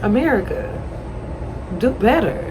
America, do better.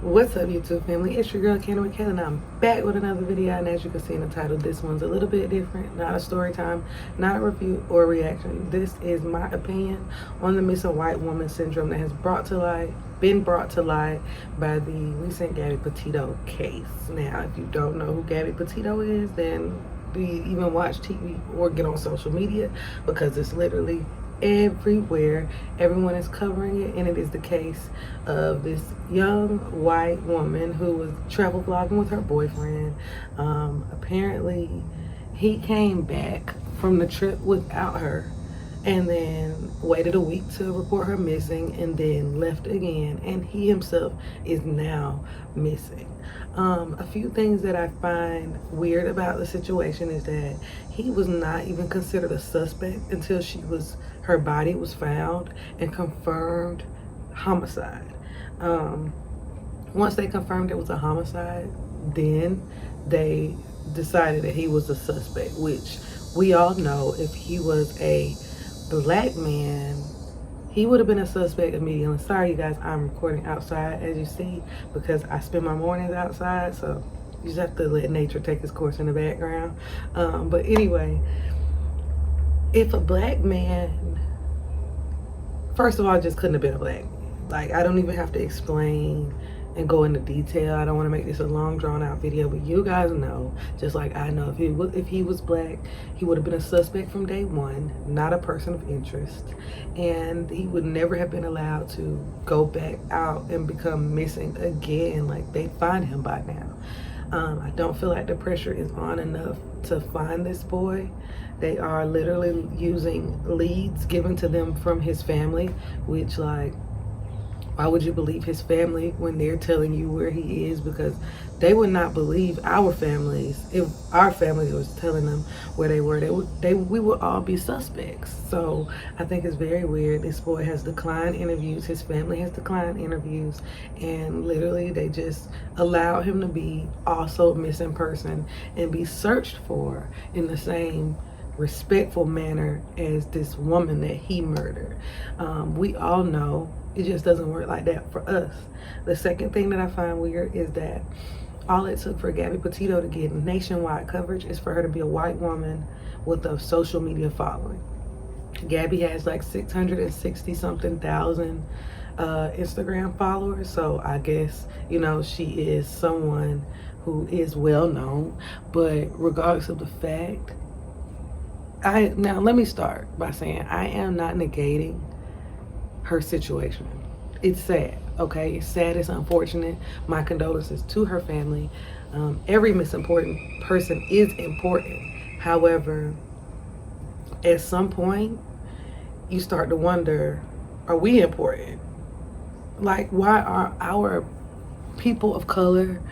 What's up, YouTube family? It's your girl KandidwithKayla, and I'm back with another video. And as you can see in the title, this one's a little bit different. Not a story time, not a review or reaction. This is my opinion on the missing white woman syndrome that has been brought to light by the recent Gabby Petito case. Now, if you don't know who Gabby Petito is, then do you even watch TV or get on social media? Because it's literally everywhere. Everyone is covering it, and it is the case of this young white woman who was travel vlogging with her boyfriend. Apparently he came back from the trip without her and then waited a week to report her missing and then left again, and he himself is now missing. A few things that I find weird about the situation is that he was not even considered a suspect until her body was found and confirmed homicide. Once they confirmed it was a homicide, then they decided that he was a suspect, which we all know if he was a black man, he would have been a suspect immediately. Sorry you guys, I'm recording outside as you see because I spend my mornings outside, so you just have to let nature take its course in the background. But anyway, if a black man, first of all, just couldn't have been a black man. Like, I don't even have to explain and go into detail. I don't want to make this a long drawn out video, but you guys know, just like I know, if he was black, he would have been a suspect from day one, not a person of interest, and he would never have been allowed to go back out and become missing again. Like, they'd find him by now. I don't feel like the pressure is on enough to find this boy. They are literally using leads given to them from his family, which, like, why would you believe his family when they're telling you where he is? Because they would not believe our families. If our families was telling them where they were, we would all be suspects. So I think it's very weird. This boy has declined interviews. His family has declined interviews. And literally they just allow him to be also a missing person and be searched for in the same respectful manner as this woman that he murdered. We all know it just doesn't work like that for us. The second thing that I find weird is that all it took for Gabby Petito to get nationwide coverage is for her to be a white woman with a social media following. Gabby has like 660 something thousand Instagram followers, so I guess, you know, she is someone who is well known. But regardless of the fact, now let me start by saying I am not negating her situation. It's sad, okay? It's sad, it's unfortunate. My condolences to her family. Every important person is important. However, at some point, you start to wonder, are we important? Like, why are our people of color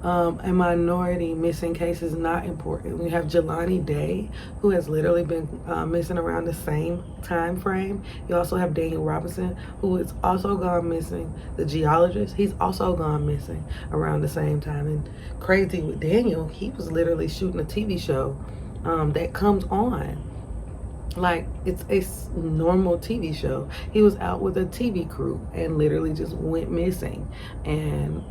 and minority missing cases not important? We have Jelani, who has literally been missing around the same time frame. You also have Daniel Robinson, who is also gone missing. The geologist, he's also gone missing around the same time. And crazy with Daniel, he was literally shooting a TV show that comes on like it's a normal TV show. He was out with a TV crew and literally just went missing. And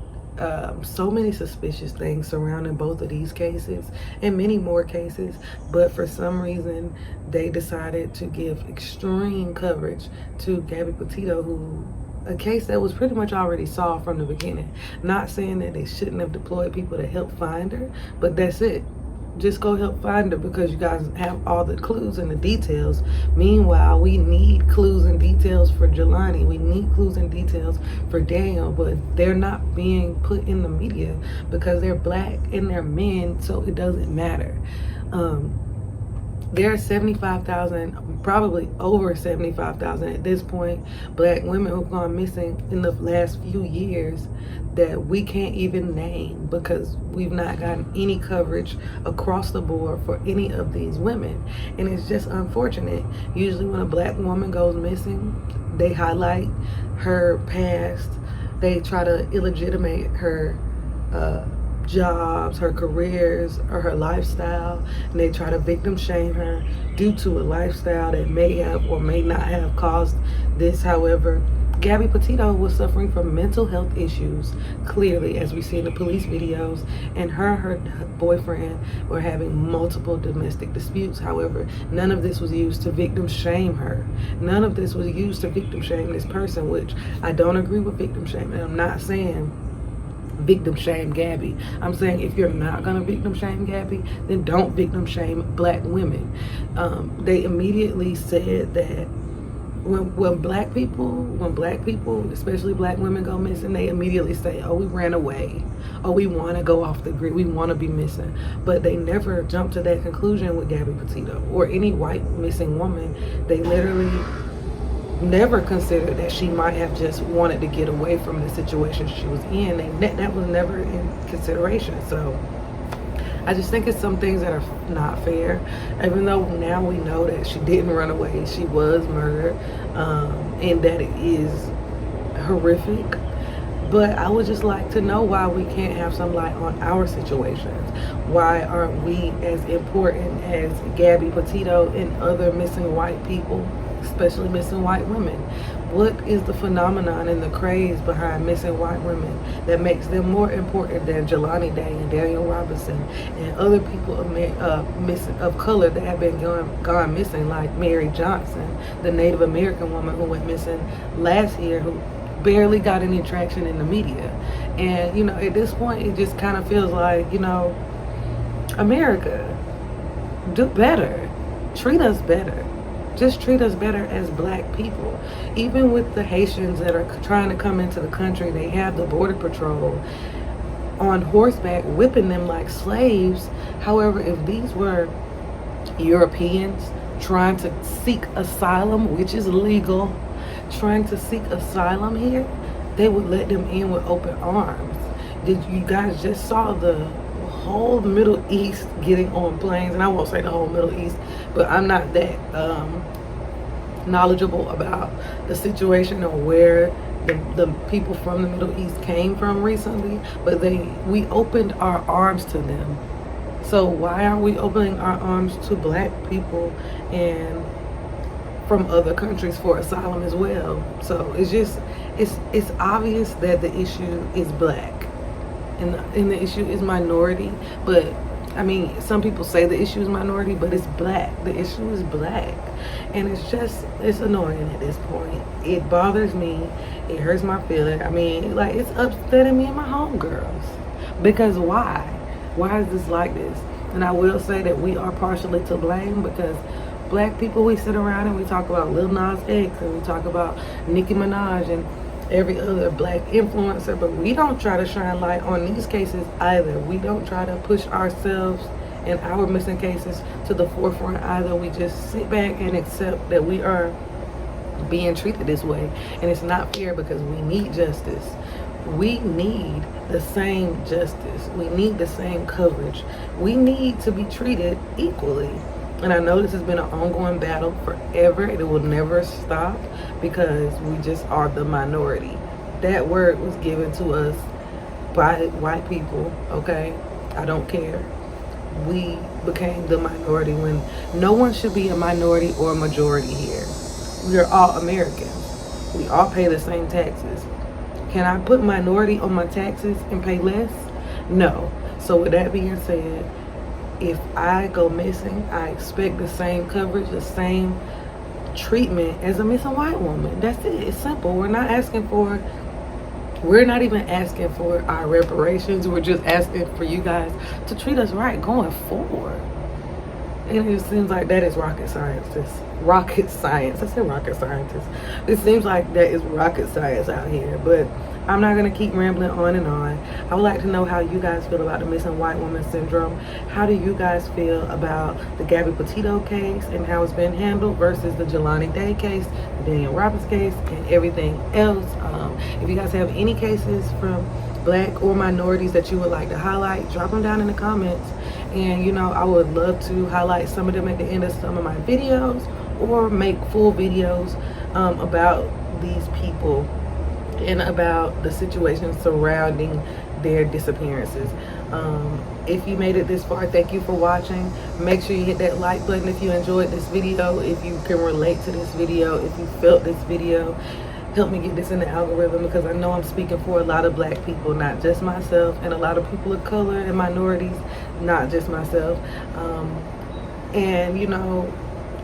so many suspicious things surrounding both of these cases and many more cases, but for some reason they decided to give extreme coverage to Gabby Petito, a case that was pretty much already solved from the beginning. Not saying that they shouldn't have deployed people to help find her, but that's it. Just go help find her because you guys have all the clues and the details. Meanwhile, we need clues and details for Jelani. We need clues and details for Daniel, but they're not being put in the media because they're black and they're men, so it doesn't matter. There are 75,000, probably over 75,000 at this point, black women who've gone missing in the last few years that we can't even name because we've not gotten any coverage across the board for any of these women. And it's just unfortunate. Usually when a black woman goes missing, they highlight her past. They try to illegitimate her jobs, her careers, or her lifestyle, and they try to victim shame her due to a lifestyle that may have or may not have caused this. However, Gabby Petito was suffering from mental health issues, clearly, as we see in the police videos, and her boyfriend were having multiple domestic disputes. However, none of this was used to victim shame her. None of this was used to victim shame this person, which I don't agree with victim shame. And I'm not saying victim shame Gabby. I'm saying if you're not gonna victim shame Gabby, then don't victim shame black women. They immediately said that when black people, especially black women, go missing, they immediately say, oh, we ran away, oh, we want to go off the grid, we want to be missing. But they never jump to that conclusion with Gabby Petito or any white missing woman. They literally never considered that she might have just wanted to get away from the situation she was in. That was never in consideration. So I just think it's some things that are not fair, even though now we know that she didn't run away, she was murdered, and that it is horrific. But I would just like to know why we can't have some light on our situations. Why aren't we as important as Gabby Petito and other missing white people, especially missing white women? What is the phenomenon and the craze behind missing white women that makes them more important than Jelani Day and Daniel Robinson and other people of color that have been gone missing, like Mary Johnson, the Native American woman who went missing last year, who barely got any traction in the media? And, you know, at this point, it just kind of feels like, you know, America, do better. Treat us better. Just treat us better as black people. Even with the Haitians that are trying to come into the country, they have the border patrol on horseback whipping them like slaves. However, if these were Europeans trying to seek asylum, which is legal, trying to seek asylum here, they would let them in with open arms. Did you guys just saw the whole Middle East getting on planes? And I won't say the whole Middle East, but I'm not that knowledgeable about the situation or where the people from the Middle East came from recently, but we opened our arms to them. So why aren't we opening our arms to black people and from other countries for asylum as well? So it's obvious that the issue is black and the issue is minority. But I mean, some people say the issue is minority, but it's black. The issue is black. And it's annoying at this point. It bothers me. It hurts my feelings. I mean, like, it's upsetting me and my homegirls. Because why? Why is this like this? And I will say that we are partially to blame, because black people, we sit around and we talk about Lil Nas X and we talk about Nicki Minaj and every other black influencer, but we don't try to shine light on these cases either. We don't try to push ourselves and our missing cases to the forefront either. We just sit back and accept that we are being treated this way, and it's not fair, because we need justice. We need the same justice. We need the same coverage. We need to be treated equally. And I know this has been an ongoing battle forever. It will never stop, because we just are the minority. That word was given to us by white people, okay? I don't care. We became the minority when no one should be a minority or a majority here. We are all Americans. We all pay the same taxes. Can I put minority on my taxes and pay less? No. So with that being said, if I go missing, I expect the same coverage, the same treatment as a missing white woman. That's it. It's simple. We're not even asking for our reparations. We're just asking for you guys to treat us right going forward. And it seems like that is rocket science. Rocket science. I said rocket scientist. It seems like that is rocket science out here. But I'm not going to keep rambling on and on. I would like to know how you guys feel about the missing white woman syndrome. How do you guys feel about the Gabby Petito case and how it's been handled versus the Jelani Day case, the Daniel Robbins case, and everything else? If you guys have any cases from black or minorities that you would like to highlight, drop them down in the comments. And, you know, I would love to highlight some of them at the end of some of my videos, or make full videos about these people and about the situation surrounding their disappearances. If you made it this far, thank you for watching. Make sure you hit that like button if you enjoyed this video, if you can relate to this video, if you felt this video. Help me get this in the algorithm, because I know I'm speaking for a lot of black people, not just myself, and a lot of people of color and minorities, not just myself. And you know,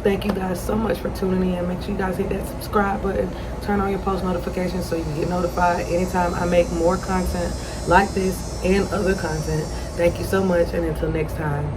thank you guys so much for tuning in. Make sure you guys hit that subscribe button, turn on your post notifications so you can get notified anytime I make more content like this and other content. Thank you so much, and until next time.